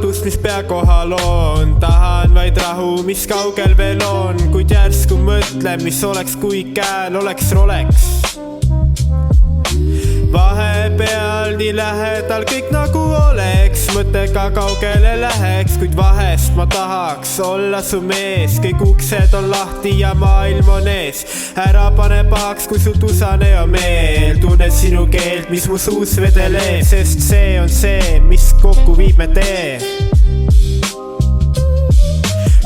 saatust, mis pea kohal on. Tahan vaid rahu, mis kaugel veel on, kuid järsku mõtlen, mis oleks, kui käel oleks Rolex. Vahepeal nii lähedal kõik nagu oleks, mõttega kaugele läheks, kuid vahest ma tahaks olla su mees. Kõik uksed on lahti ja maailm on ees. Ära pane pahaks, kui sul tusane on meel. Tunnen sinu keelt, mis mu suus vedeleb, sest see on see, mis kokku viib me tee.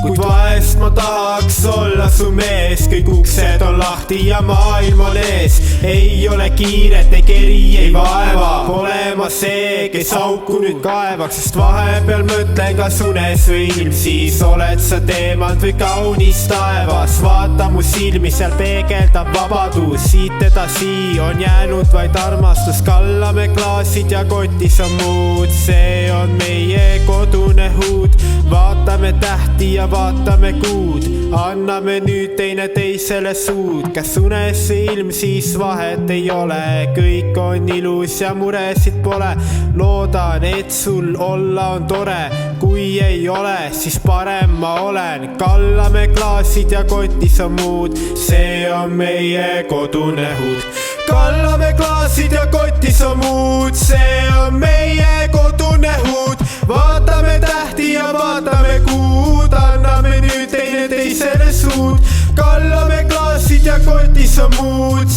Kuid vahest ma tahaks olla su mees. Kõik uksed on lahti ja maailm on ees. Ei ole kiiret, ei keri, ei vaeva. Pole ma see, kes auku nüüd kaevaks, sest vahepeal mõtlen, kas unes või ilmsis oled sa teemant või kaunis taevas. Vaata mu silmi, seal peegeldab vabadus. Siit edasi on jäänud vaid armastus. Kallame klaasid ja kotis on muud. See on meie kodune huud. Vaatame tähti ja vaatame kuud. Anname nüüd teineteisele suud. Kas unes või ilm, siis vahet ei ole. Kõik on ilus ja muresid pole. Loodan, et sul olla on tore. Kui ei ole, siis parem ma olen. Kallame klaasid ja kotis on muud. See on meie kodune huud. Kallame klaasid ja kotis on muud. See on meie kodune huud. Vaatame tähti ja vaatame kuud. Anname nüüd teineteisele suud. Kallame klaasid ja kotis on muud.